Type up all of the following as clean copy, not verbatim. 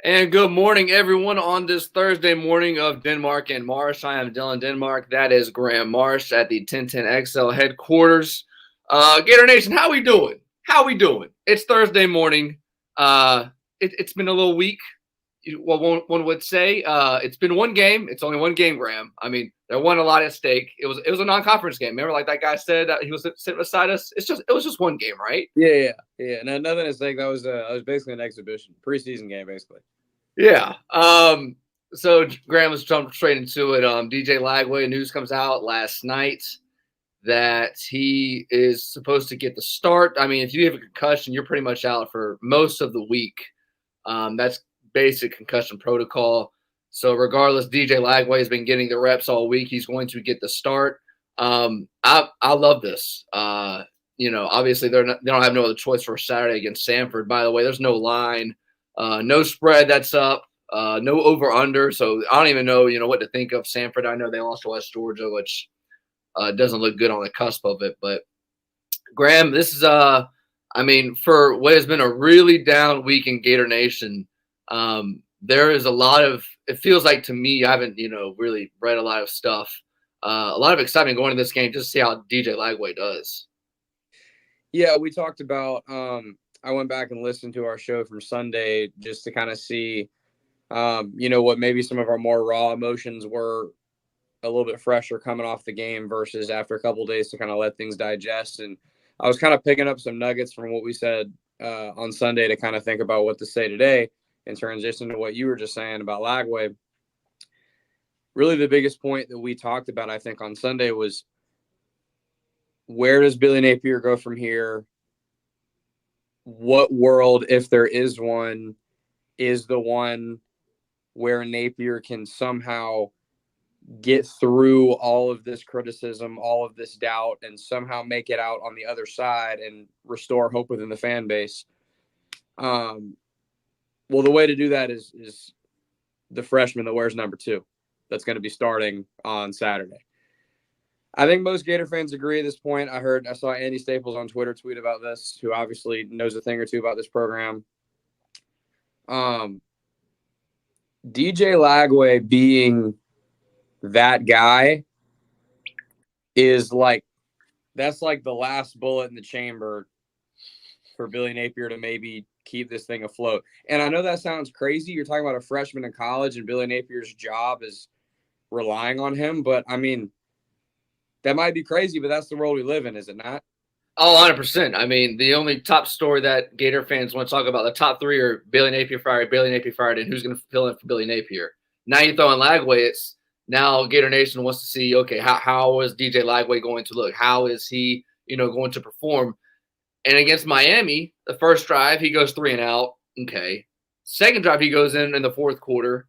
And good morning, everyone, on this Thursday morning of Denmark and Marsh. I am Dylan Denmark. That is Graham Marsh at the 1010XL headquarters. Gator Nation, how we doing? How we doing? It's Thursday morning. It's been a little week. Well, one would say it's been one game. It's only one game, Graham. I mean, there wasn't a lot at stake. It was a non-conference game. Remember, like that guy said, he was sitting beside us. It was just one game, right? Yeah. No, nothing to say. That was basically an exhibition, preseason game, basically. Yeah. So Graham was jumped straight into it. DJ Lagway news comes out last night that he is supposed to get the start. I mean, if you have a concussion, you're pretty much out for most of the week. That's basic concussion protocol. So regardless, DJ Lagway has been getting the reps all week. He's going to get the start. I love this. Obviously they don't have no other choice for Saturday against Samford. By the way, there's no line, no spread that's up, no over under. So I don't even know what to think of Samford. I know they lost to West Georgia, which doesn't look good on the cusp of it. But Graham, this is for what has been a really down week in Gator Nation. There is a lot of, it feels like to me, I haven't really read a lot of stuff. A lot of excitement going into this game just to see how DJ Lagway does. Yeah, we talked about. I went back and listened to our show from Sunday just to kind of see, what maybe some of our more raw emotions were a little bit fresher coming off the game versus after a couple of days to kind of let things digest. And I was kind of picking up some nuggets from what we said on Sunday to kind of think about what to say today in transition to what you were just saying about Lagway. Really, the biggest point that we talked about, I think, on Sunday was, where does Billy Napier go from here? What world, if there is one, is the one where Napier can somehow get through all of this criticism, all of this doubt, and somehow make it out on the other side and restore hope within the fan base? Well, the way to do that is the freshman that wears number 2 that's going to be starting on Saturday. I think most Gator fans agree at this point. I saw Andy Staples on Twitter tweet about this, who obviously knows a thing or two about this program. DJ Lagway being that guy is that's like the last bullet in the chamber for Billy Napier to maybe keep this thing afloat. And I know that sounds crazy. You're talking about a freshman in college and Billy Napier's job is relying on him. But, I mean, that might be crazy, but that's the world we live in, is it not? Oh, 100%. I mean, the only top story that Gator fans want to talk about, the top 3 are Billy Napier fired, and who's going to fill in for Billy Napier. Now you throw in Lagway, it's now Gator Nation wants to see, okay, how is DJ Lagway going to look? How is he, going to perform? And against Miami, the first drive, he goes 3 and out. Okay. Second drive, he goes in the fourth quarter.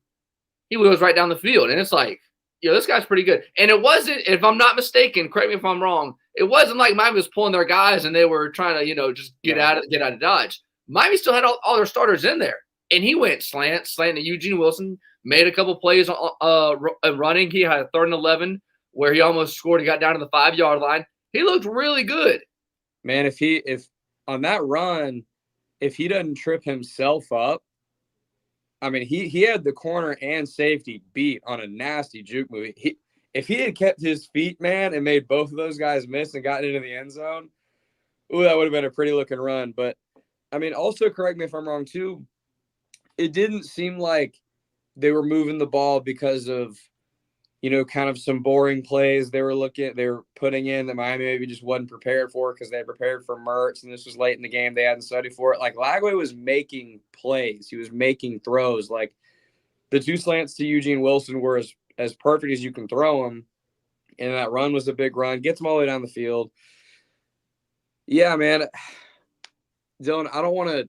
He goes right down the field. And it's like, this guy's pretty good. And it wasn't, if I'm not mistaken, correct me if I'm wrong, it wasn't like Miami was pulling their guys and they were trying to, just get out of Dodge. Miami still had all their starters in there. And he went slant to Eugene Wilson, made a couple plays running. He had a 3rd and 11 where he almost scored. He got down to the 5-yard line. He looked really good. Man, if on that run, if he doesn't trip himself up, I mean, he had the corner and safety beat on a nasty juke move. If he had kept his feet, man, and made both of those guys miss and gotten into the end zone, that would have been a pretty looking run. But, I mean, also correct me if I'm wrong, too. It didn't seem like they were moving the ball because of, kind of some boring plays they were putting in that Miami maybe just wasn't prepared for because they had prepared for Mertz and this was late in the game. They hadn't studied for it. Like, Lagway was making plays. He was making throws. Like, the 2 slants to Eugene Wilson were as perfect as you can throw them. And that run was a big run. Gets them all the way down the field. Yeah, man. Dylan, I don't want to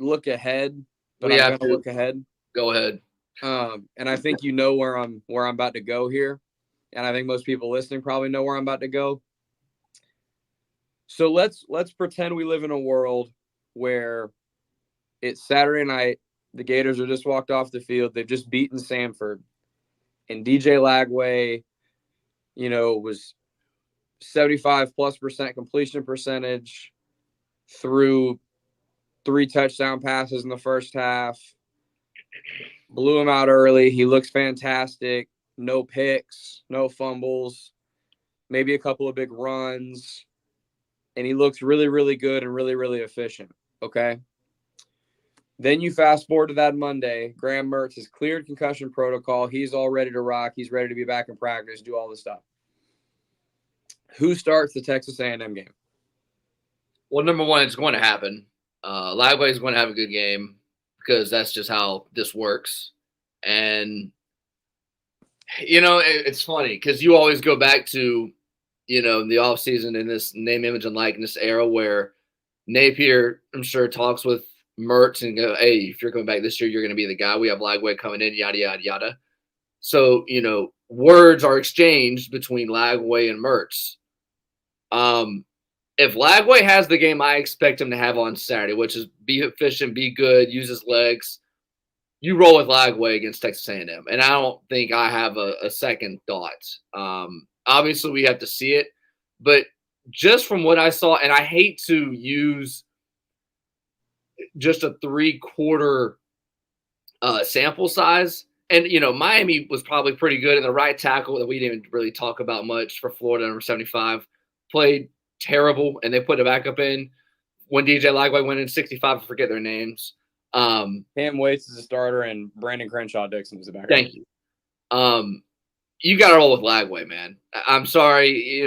look ahead, but I'm going to look ahead. Go ahead. And I think where I'm about to go here. And I think most people listening probably know where I'm about to go. So let's pretend we live in a world where it's Saturday night. The Gators are just walked off the field. They've just beaten Samford. And DJ Lagway, was 75+% completion percentage through 3 touchdown passes in the first half. Blew him out early. He looks fantastic. No picks, no fumbles, maybe a couple of big runs. And he looks really, really good and really, really efficient. Okay. Then you fast forward to that Monday. Graham Mertz has cleared concussion protocol. He's all ready to rock. He's ready to be back in practice, do all this stuff. Who starts the Texas A&M game? Well, number one, it's going to happen. Lagway is going to have a good game because that's just how this works. And, it's funny because you always go back to, the offseason in this name, image, and likeness era where Napier, I'm sure, talks with Mertz and go, hey, if you're coming back this year, you're going to be the guy. We have Lagway coming in, yada, yada, yada. So, words are exchanged between Lagway and Mertz. If Lagway has the game I expect him to have on Saturday, which is be efficient, be good, use his legs, you roll with Lagway against Texas A&M. And I don't think I have a second thought. Obviously, we have to see it. But just from what I saw, and I hate to use just a 3-quarter sample size. And, Miami was probably pretty good. And the right tackle that we didn't really talk about much for Florida, number 75, played terrible. And they put it back up in when DJ Lagway went in 65. I forget their names. Cam Waits is a starter and Brandon Crenshaw-Dixon is the backup. Thank you. You got to roll with Lagway, man. I'm sorry.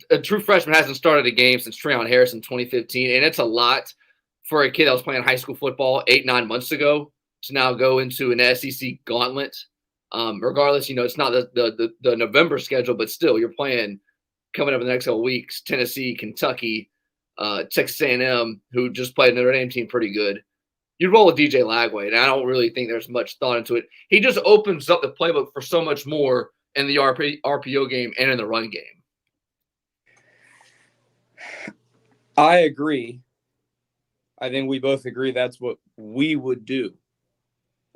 A true freshman hasn't started a game since Treon Harris in 2015. And it's a lot for a kid that was playing high school football 8-9 months ago to now go into an SEC gauntlet. Regardless, it's not the November schedule, but still you're playing coming up in the next couple weeks, Tennessee, Kentucky, Texas A&M, who just played Notre Dame team pretty good. You roll with DJ Lagway, and I don't really think there's much thought into it. He just opens up the playbook for so much more in the RPO game and in the run game. I agree. I think we both agree that's what we would do.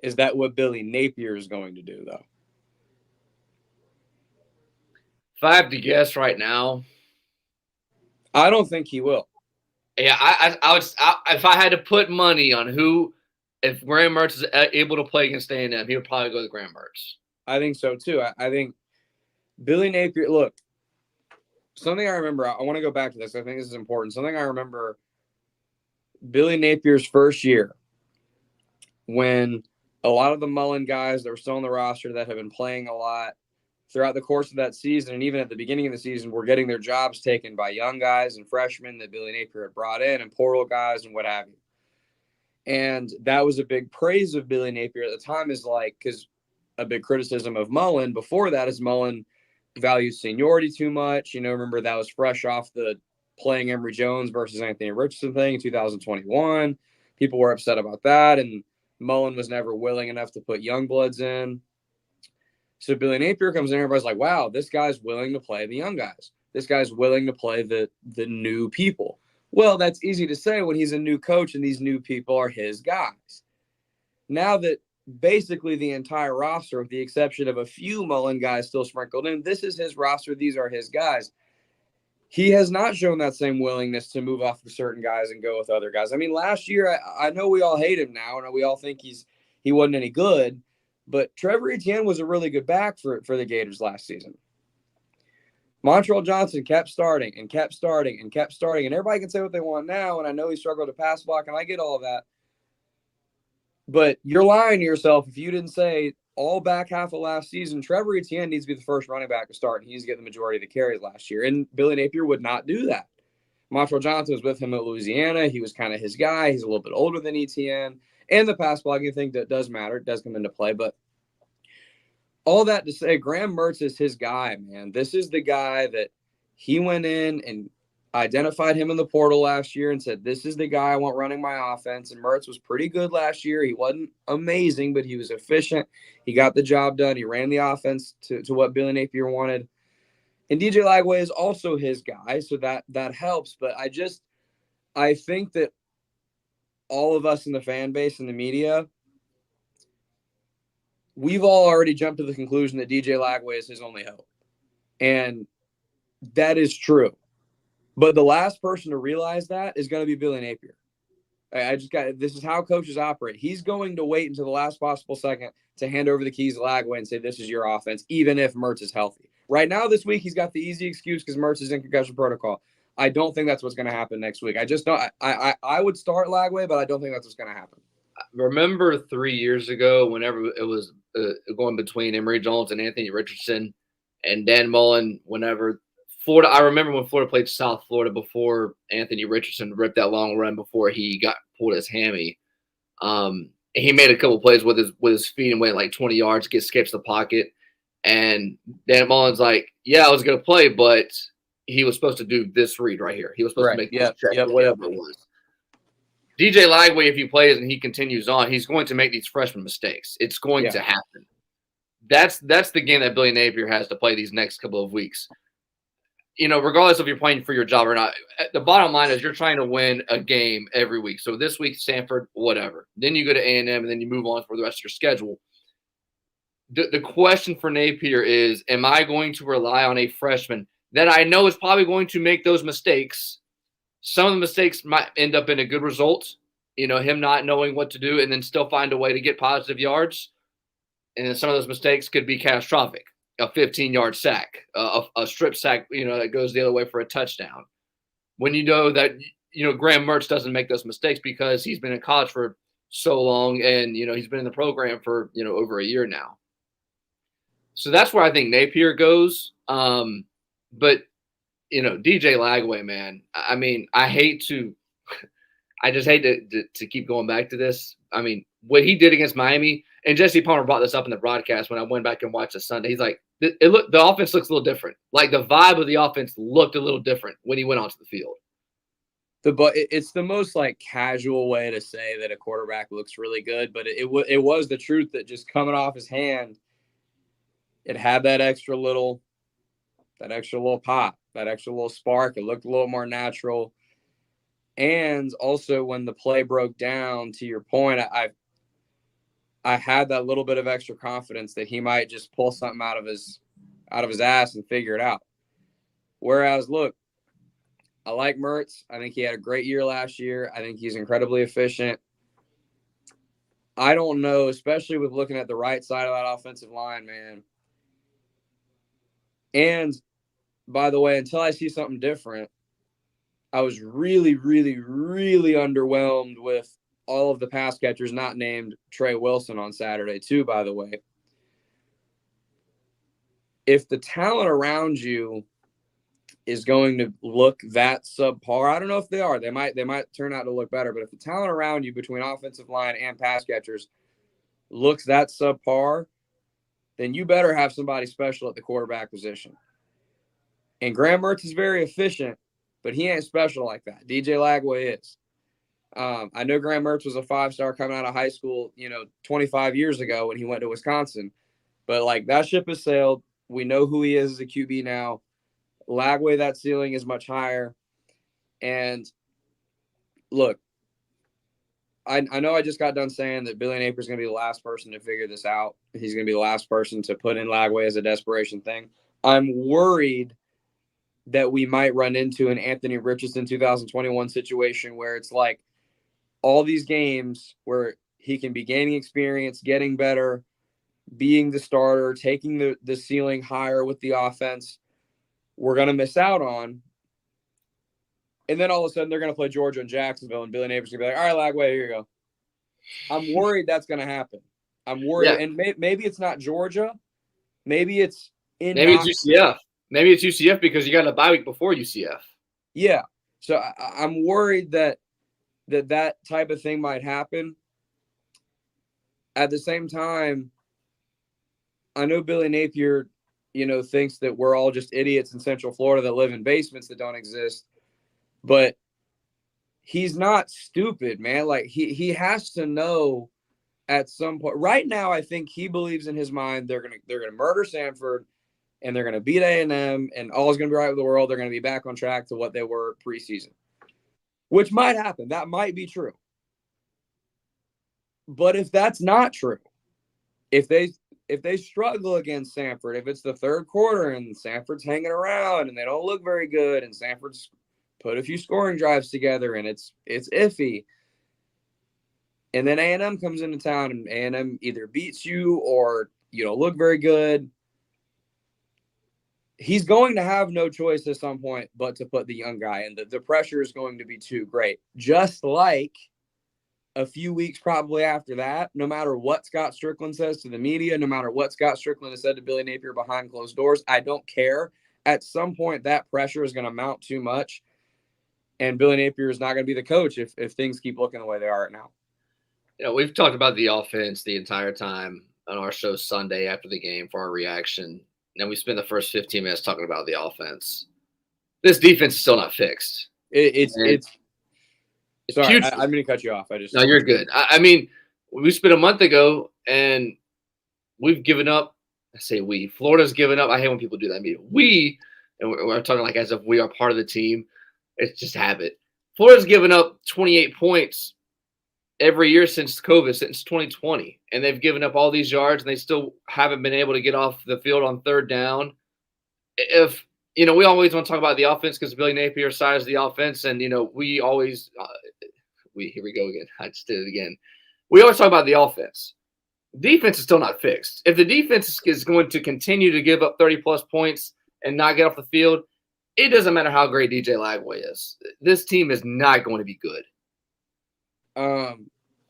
Is that what Billy Napier is going to do, though? If I have to guess right now, I don't think he will. Yeah, I would. If I had to put money on if Graham Mertz is able to play against A&M, he would probably go to Graham Mertz. I think so too. I think Billy Napier. Look, something I remember. I want to go back to this. I think this is important. Something I remember. Billy Napier's first year, when a lot of the Mullen guys that were still on the roster that have been playing a lot throughout the course of that season, and even at the beginning of the season, were getting their jobs taken by young guys and freshmen that Billy Napier had brought in and portal guys and what have you. And that was a big praise of Billy Napier at the time, is because a big criticism of Mullen before that is Mullen values seniority too much. Remember that was fresh off the playing Emory Jones versus Anthony Richardson thing in 2021. People were upset about that, and Mullen was never willing enough to put young bloods in. So Billy Napier comes in, everybody's like, wow, this guy's willing to play the young guys. This guy's willing to play the new people. Well, that's easy to say when he's a new coach and these new people are his guys. Now that basically the entire roster, with the exception of a few Mullen guys still sprinkled in, this is his roster. These are his guys. He has not shown that same willingness to move off of certain guys and go with other guys. I mean, last year, I know we all hate him now, and we all think he wasn't any good, but Trevor Etienne was a really good back for the Gators last season. Montrell Johnson kept starting, and everybody can say what they want now, and I know he struggled to pass block, and I get all of that. But you're lying to yourself if you didn't say all back half of last season, Trevor Etienne needs to be the first running back to start, and he needs to get the majority of the carries last year. And Billy Napier would not do that. Montrell Johnson was with him at Louisiana. He was kind of his guy. He's a little bit older than Etienne. And the pass blocking thing that does matter. It does come into play. But all that to say, Graham Mertz is his guy, man. This is the guy that he went in and identified him in the portal last year and said, this is the guy I want running my offense. And Mertz was pretty good last year. He wasn't amazing, but he was efficient. He got the job done. He ran the offense to what Billy Napier wanted. And DJ Lagway is also his guy, so that helps. But I think that all of us in the fan base and the media, we've all already jumped to the conclusion that DJ Lagway is his only hope. And that is true. But the last person to realize that is going to be Billy Napier. This is how coaches operate. He's going to wait until the last possible second to hand over the keys to Lagway and say, this is your offense, even if Mertz is healthy. Right now, this week, he's got the easy excuse because Mertz is in concussion protocol. I don't think that's what's going to happen next week. I just don't. I would start Lagway, but I don't think that's what's going to happen. Remember 3 years ago, whenever it was going between Emory Jones and Anthony Richardson and Dan Mullen, whenever Florida, I remember when Florida played South Florida before Anthony Richardson ripped that long run before he got pulled his hammy. He made a couple plays with his feet and went like 20 yards, skips the pocket. And Dan Mullen's like, yeah, I was going to play, but he was supposed to do this read right here. He was supposed to make this check or whatever it was. DJ Lagway, if he plays and he continues on, he's going to make these freshman mistakes. It's going to happen. That's the game that Billy Napier has to play these next couple of weeks. You know, regardless if you're playing for your job or not, the bottom line is you're trying to win a game every week. So this week, Samford, whatever. Then you go to A&M, and then you move on for the rest of your schedule. The question for Napier is, am I going to rely on a freshman that I know is probably going to make those mistakes? Some of the mistakes might end up in a good result, you know, him not knowing what to do and then still find a way to get positive yards. And then some of those mistakes could be catastrophic. A 15-yard sack, a strip sack, you know, that goes the other way for a touchdown. When you know that, you know, Graham Mertz doesn't make those mistakes because he's been in college for so long and, you know, he's been in the program for, you know, over a year now. So that's where I think Napier goes. But, you know, DJ Lagway, man, I mean, I just hate to keep going back to this. I mean, what he did against Miami, and Jesse Palmer brought this up in the broadcast when I went back and watched the Sunday. He's like, the offense looks a little different. Like the vibe of the offense looked a little different when he went onto the field. It's the most like casual way to say that a quarterback looks really good, but it was the truth that just coming off his hand, it had that extra little pop, that extra little spark. It looked a little more natural. And also when the play broke down, to your point, I had that little bit of extra confidence that he might just pull something out of his ass and figure it out. Whereas, look, I like Mertz. I think he had a great year last year. I think he's incredibly efficient. I don't know, especially with looking at the right side of that offensive line, man. And by the way, until I see something different, I was really, really, really underwhelmed with all of the pass catchers not named Trey Wilson on Saturday, too, by the way. If the talent around you is going to look that subpar, I don't know if they are. They might turn out to look better. But if the talent around you between offensive line and pass catchers looks that subpar, then you better have somebody special at the quarterback position. And Graham Mertz is very efficient, but he ain't special like that. DJ Lagway is. I know Graham Mertz was a 5-star coming out of high school, 25 years ago when he went to Wisconsin. But, like, that ship has sailed. We know who he is as a QB now. Lagway, that ceiling is much higher. And, look, I know I just got done saying that Billy Napier is going to be the last person to figure this out. He's going to be the last person to put in Lagway as a desperation thing. I'm worried that we might run into an Anthony Richardson 2021 situation where it's like all these games where he can be gaining experience, getting better, being the starter, taking the ceiling higher with the offense, we're going to miss out on. And then all of a sudden they're going to play Georgia and Jacksonville, and Billy Napier's going to be like, all right, Lagway, here you go. I'm worried that's going to happen. I'm worried. Yeah. And maybe it's not Georgia. Maybe it's Maybe it's UCF. Maybe it's UCF because you got a bye week before UCF. Yeah. So I'm worried that type of thing might happen. At the same time, I know Billy Napier, thinks that we're all just idiots in Central Florida that live in basements that don't exist. But he's not stupid, man. Like he has to know at some point. Right now, I think he believes in his mind they're gonna murder Samford. And they're going to beat A&M, and all is going to be right with the world. They're going to be back on track to what they were preseason, which might happen. That might be true. But if that's not true, if they struggle against Samford, if it's the third quarter and Samford's hanging around and they don't look very good, and Samford's put a few scoring drives together and it's iffy, And then A&M comes into town, and A&M either beats you or you don't look very good. He's going to have no choice at some point but to put the young guy in. The pressure is going to be too great. Just like a few weeks probably after that, no matter what Scott Strickland says to the media, no matter what Scott Strickland has said to Billy Napier behind closed doors, I don't care. At some point, that pressure is going to mount too much, and Billy Napier is not going to be the coach if things keep looking the way they are right now. We've talked about the offense the entire time on our show Sunday after the game for our reaction. And we spent the first 15 minutes talking about the offense. This defense is still not fixed. It's sorry, huge. I'm going to cut you off. No, you're good. I mean, we spent a month ago, and we've given up. I say we. Florida's given up. I hate when people do that. I mean, we, and we're talking like as if we are part of the team. It's just habit. Florida's given up 28 points every year since COVID, since 2020. And they've given up all these yards, and they still haven't been able to get off the field on third down. If, we always want to talk about the offense because Billy Napier size the offense, and, we always here we go again. I just did it again. We always talk about the offense. Defense is still not fixed. If the defense is going to continue to give up 30-plus points and not get off the field, it doesn't matter how great DJ Lagway is. This team is not going to be good.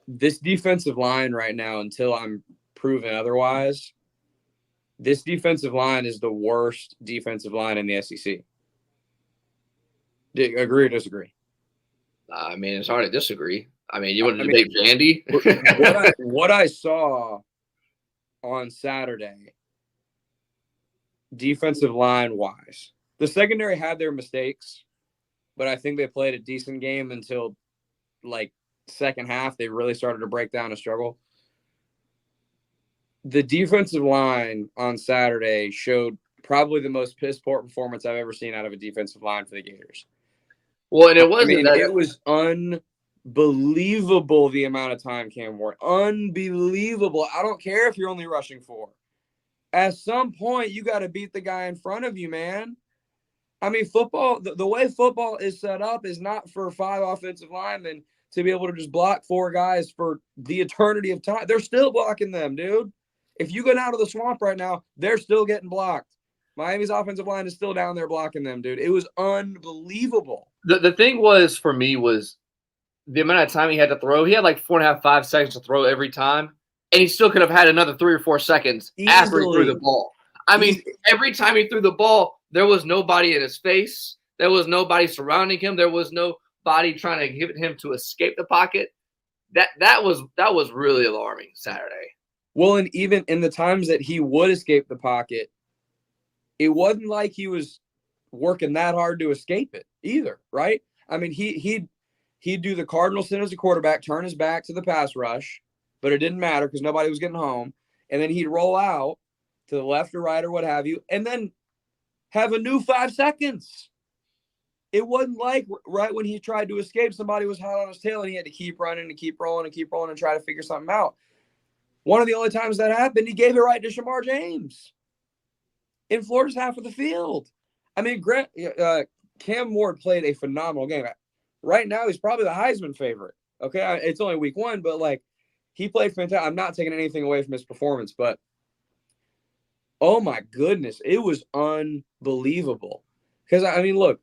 This defensive line right now, until I'm proven otherwise, this defensive line is the worst defensive line in the SEC. Agree or disagree? I mean, it's hard to disagree. I mean, you want to debate Vandy? what I saw on Saturday, defensive line-wise, the secondary had their mistakes, but I think they played a decent game until, second half. They really started to break down and struggle. The defensive line on Saturday showed probably the most piss-poor performance I've ever seen out of a defensive line for the Gators. Well, and it wasn't it was unbelievable the amount of time Cam Ward. Unbelievable. I don't care if you're only rushing 4. At some point, you got to beat the guy in front of you, man. I mean, football, the way football is set up is not for 5 offensive linemen to be able to just block 4 guys for the eternity of time. They're still blocking them, dude. If you go down to the swamp right now, they're still getting blocked. Miami's offensive line is still down there blocking them, dude. It was unbelievable. The thing was, for me, was the amount of time he had to throw. He had 4.5, 5 seconds to throw every time, and he still could have had another 3 or 4 seconds after he threw the ball. I mean, every time he threw the ball, there was nobody in his face. There was nobody surrounding him. There was nobody trying to get him to escape the pocket. That was really alarming Saturday. Well, and even in the times that he would escape the pocket, it wasn't like he was working that hard to escape it either, right? I mean, he'd do the cardinal sin as a quarterback, turn his back to the pass rush, but it didn't matter because nobody was getting home. And then he'd roll out to the left or right or what have you, and then have a new 5 seconds. It wasn't like right when he tried to escape, somebody was hot on his tail and he had to keep running and keep rolling and try to figure something out. One of the only times that happened, he gave it right to Shamar James in Florida's half of the field. I mean, Cam Ward played a phenomenal game. Right now, he's probably the Heisman favorite. Okay, it's only week 1, but he played fantastic. I'm not taking anything away from his performance, but oh my goodness, it was unbelievable. Because I mean, look,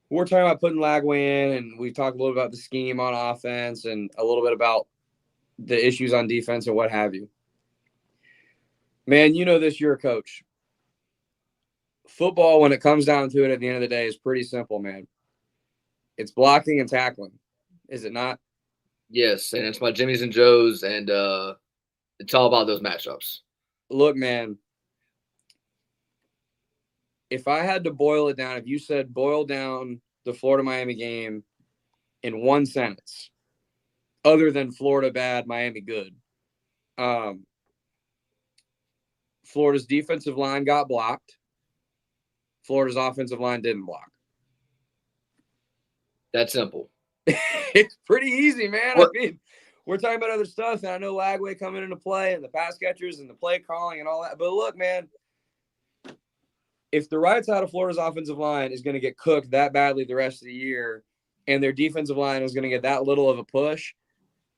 we're talking about putting Lagway in, and we talked a little about the scheme on offense and a little bit about the issues on defense and what have you. Man, you know this, you're a coach. Football, when it comes down to it at the end of the day, is pretty simple, man. It's blocking and tackling. Is it not? Yes, and it's my Jimmys and Joes, and it's all about those matchups. Look, man, if I had to boil it down, if you said boil down the Florida-Miami game in one sentence, other than Florida bad, Miami good, Florida's defensive line got blocked. Florida's offensive line didn't block. That's simple. It's pretty easy, man. What? I mean, we're talking about other stuff, and I know Lagway coming into play and the pass catchers and the play calling and all that. But look, man, if the right side of Florida's offensive line is going to get cooked that badly the rest of the year and their defensive line is going to get that little of a push,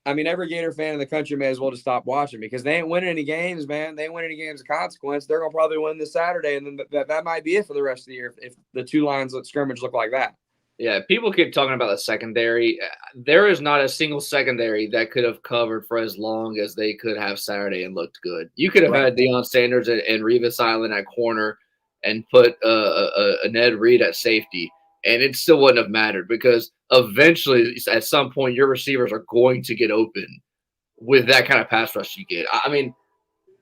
I mean, every Gator fan in the country may as well just stop watching because they ain't winning any games, man. They ain't winning any games of consequence. They're going to probably win this Saturday, and then that might be it for the rest of the year if the two lines of scrimmage look like that. Yeah, people keep talking about the secondary. There is not a single secondary that could have covered for as long as they could have Saturday and looked good. You could have had Deion Sanders and Revis Island at corner and put a Ned Reed at safety, and it still wouldn't have mattered because eventually, at some point, your receivers are going to get open with that kind of pass rush you get. I mean,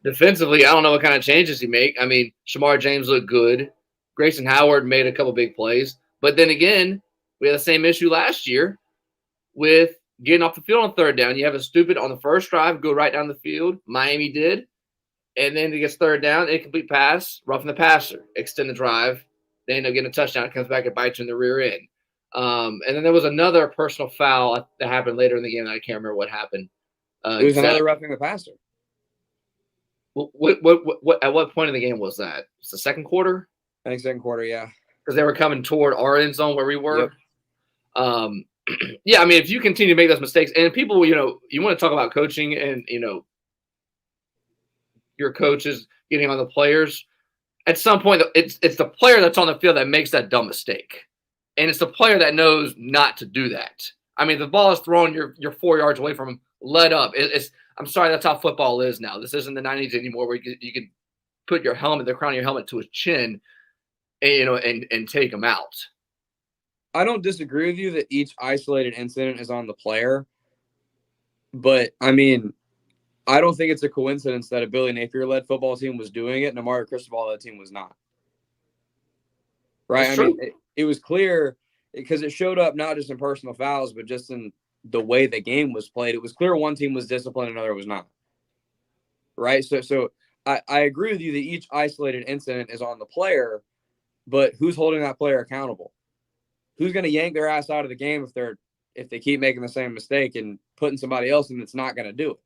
defensively, I don't know what kind of changes he make. I mean, Shamar James looked good. Grayson Howard made a couple big plays. But then again, we had the same issue last year with getting off the field on third down. You have a stupid on the first drive, go right down the field. Miami did. And then it gets third down, incomplete pass, roughing the passer, extend the drive. They end up getting a touchdown. It comes back and bites you in the rear end. And then there was another personal foul that happened later in the game. I can't remember what happened. It was another roughing the passer. What at what point in the game was that? Was the second quarter? I think second quarter, yeah. Because they were coming toward our end zone where we were. Yep. Yeah, I mean, if you continue to make those mistakes, and people, you want to talk about coaching and, your coaches getting on the players, at some point, it's the player that's on the field that makes that dumb mistake. And it's the player that knows not to do that. I mean, the ball is thrown, you're 4 yards away from him, let up. I'm sorry, that's how football is now. This isn't the 90s anymore where you can put your helmet, the crown of your helmet to his chin, and take him out. I don't disagree with you that each isolated incident is on the player. But, I mean, I don't think it's a coincidence that a Billy Napier-led football team was doing it and a Mario Cristobal-led team was not. Right? That's true. Mean, it was clear because it showed up not just in personal fouls, but just in the way the game was played. It was clear one team was disciplined and another was not. Right? So I agree with you that each isolated incident is on the player, but who's holding that player accountable? Who's going to yank their ass out of the game if they keep making the same mistake and putting somebody else in that's not going to do it?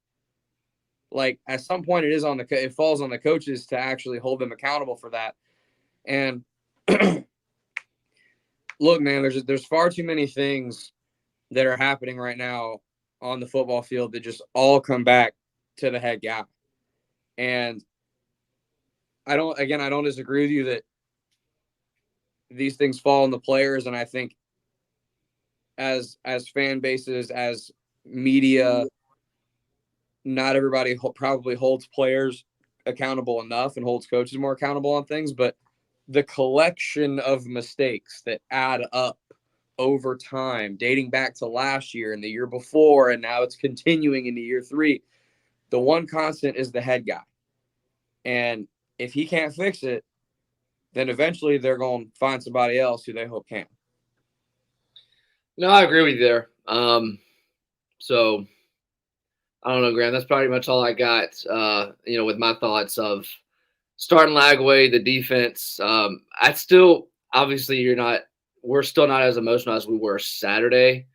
Like, at some point, it falls on the coaches to actually hold them accountable for that. And look, man, there's far too many things that are happening right now on the football field that just all come back to the head guy. And I don't disagree with you that these things fall on the players. And I think as fan bases, as media, not everybody probably holds players accountable enough and holds coaches more accountable on things. But the collection of mistakes that add up over time, dating back to last year and the year before, and now it's continuing into year 3, the one constant is the head guy. And if he can't fix it, then eventually they're going to find somebody else who they hope can. No, I agree with you there. So I don't know, Graham. That's pretty much all I got, with my thoughts of starting Lagway, the defense. We're still not as emotional as we were Saturday.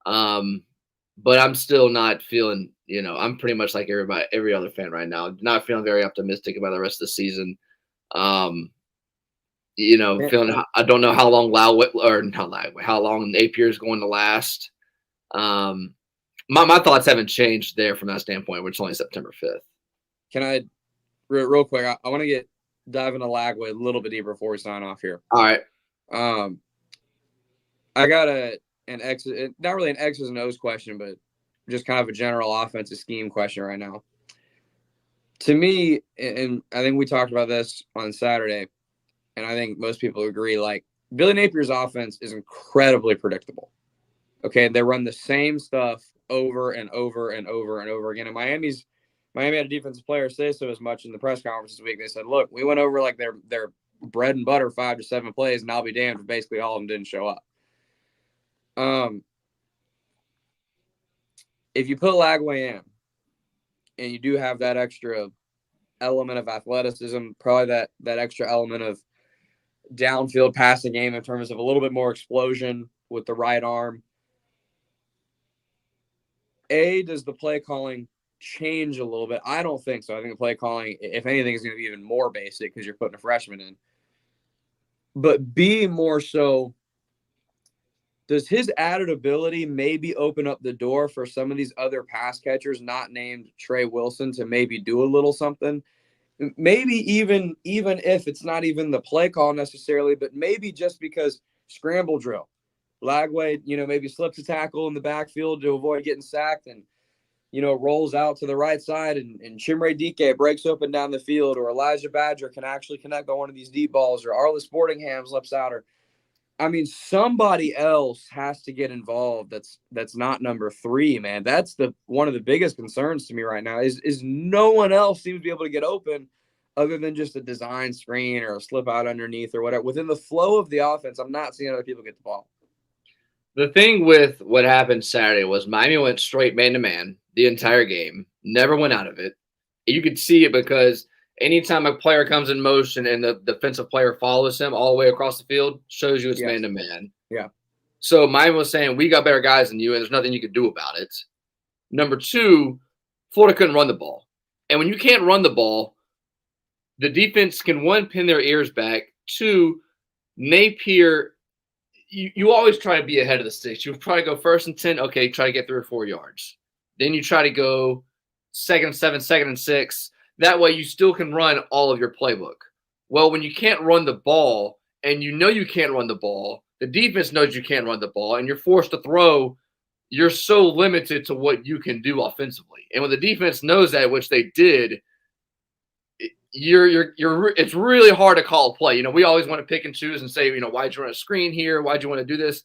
But I'm still not feeling, I'm pretty much like every other fan right now, not feeling very optimistic about the rest of the season. Feeling, I don't know how long how long Napier is going to last. My thoughts haven't changed there from that standpoint, which is only September 5th. Can I, real quick, I want to dive into Lagway a little bit deeper before we sign off here. All right. I got not really an X's and O's question, but just kind of a general offensive scheme question right now. To me, and I think we talked about this on Saturday, and I think most people agree, like, Billy Napier's offense is incredibly predictable. Okay, they run the same stuff over and over and over and over again. And Miami had a defensive player say so as much in the press conference this week. They said, look, we went over like their bread and butter 5 to 7 plays, and I'll be damned if basically all of them didn't show up. If you put Lagway in, and you do have that extra element of athleticism, probably that extra element of downfield passing game in terms of a little bit more explosion with the right arm. Does the play calling change a little bit? I don't think so. I think the play calling, if anything, is going to be even more basic because you're putting a freshman in. But B, more so, does his added ability maybe open up the door for some of these other pass catchers not named Trey Wilson to maybe do a little something? Maybe even if it's not even the play call necessarily, but maybe just because scramble drill. Lagway, maybe slips a tackle in the backfield to avoid getting sacked and, rolls out to the right side and Chimere Dike breaks open down the field, or Elijah Badger can actually connect on one of these deep balls, or Arliss Sportingham slips out, or somebody else has to get involved. That's not number 3, man. That's one of the biggest concerns to me right now is no one else seems to be able to get open other than just a design screen or a slip out underneath or whatever. Within the flow of the offense, I'm not seeing other people get the ball. The thing with what happened Saturday was Miami went straight man-to-man the entire game, never went out of it. You could see it because anytime a player comes in motion and the defensive player follows him all the way across the field, shows you it's man-to-man. Yeah. So Miami was saying, we got better guys than you, and there's nothing you could do about it. Number 2, Florida couldn't run the ball. And when you can't run the ball, the defense can, 1, pin their ears back. 2, Napier, you always try to be ahead of the sticks. You try to go 1st and 10, okay, try to get 3 or 4 yards. Then you try to go 2nd and 7, 2nd and 6. That way you still can run all of your playbook. Well, when you can't run the ball and you can't run the ball, the defense knows you can't run the ball, and you're forced to throw, you're so limited to what you can do offensively. And when the defense knows that, which they did, it's really hard to call a play. We always want to pick and choose and say, why'd you run a screen here? Why'd you want to do this?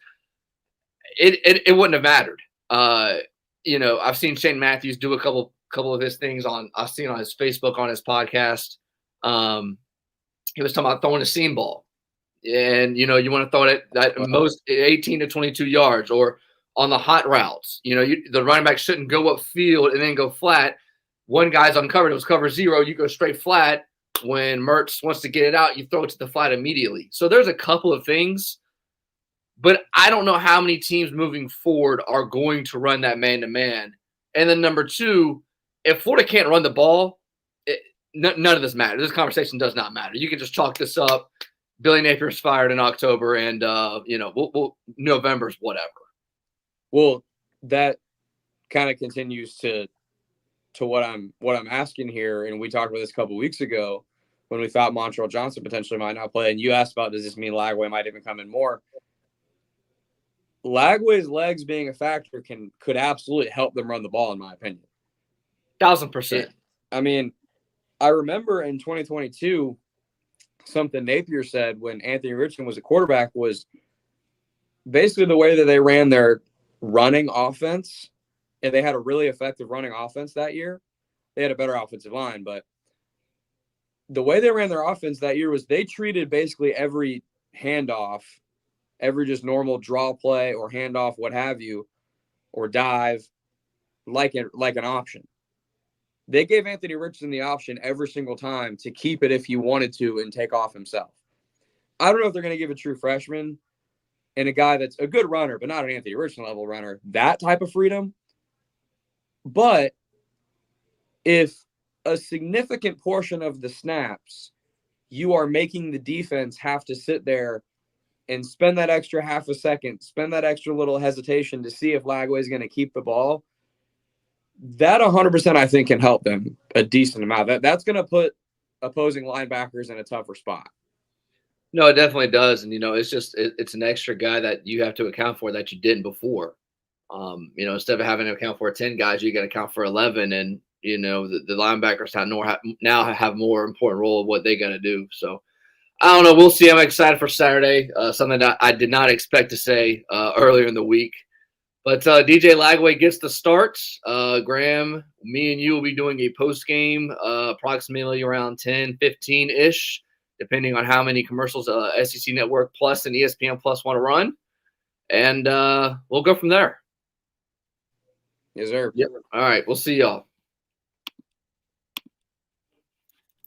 It wouldn't have mattered. I've seen Shane Matthews do a couple of his things I've seen on his Facebook, on his podcast. He was talking about throwing a seam ball, and you want to throw it at most 18 to 22 yards, or on the hot routes. The running back shouldn't go upfield and then go flat. One guy's uncovered, it was cover 0. You go straight flat. When Mertz wants to get it out, you throw it to the flat immediately. So there's a couple of things, but I don't know how many teams moving forward are going to run that man-to-man. And then number 2, if Florida can't run the ball, none of this matters. This conversation does not matter. You can just chalk this up. Billy Napier's fired in October, and November's whatever. Well, that kind of continues to what I'm asking here, and we talked about this a couple weeks ago when we thought Montreal Johnson potentially might not play, and you asked about, does this mean Lagway might even come in more? Lagway's legs being a factor could absolutely help them run the ball, in my opinion. 1,000%. I remember in 2022, something Napier said when Anthony Richardson was a quarterback was basically the way that they ran their running offense, and they had a really effective running offense that year. They had a better offensive line, but the way they ran their offense that year was they treated basically every handoff, every just normal draw play or handoff, what have you, or dive, like an option. They gave Anthony Richardson the option every single time to keep it if he wanted to and take off himself. I don't know if they're going to give a true freshman and a guy that's a good runner, but not an Anthony Richardson level runner, that type of freedom. But if a significant portion of the snaps, you are making the defense have to sit there and spend that extra half a second, spend that extra little hesitation to see if Lagway is going to keep the ball, that 100% I think can help them a decent amount. That's going to put opposing linebackers in a tougher spot. No, it definitely does. And, it's an extra guy that you have to account for that you didn't before. Instead of having to account for 10 guys, you got to account for 11. And, the linebackers now have more important role of what they got to do. So, I don't know. We'll see. I'm excited for Saturday. Something that I did not expect to say earlier in the week. But DJ Lagway gets the start. Graham, me and you will be doing a post-game approximately around 10:15-ish, depending on how many commercials SEC Network Plus and ESPN Plus want to run. And we'll go from there. Yes, sir. Yep. All right. We'll see y'all.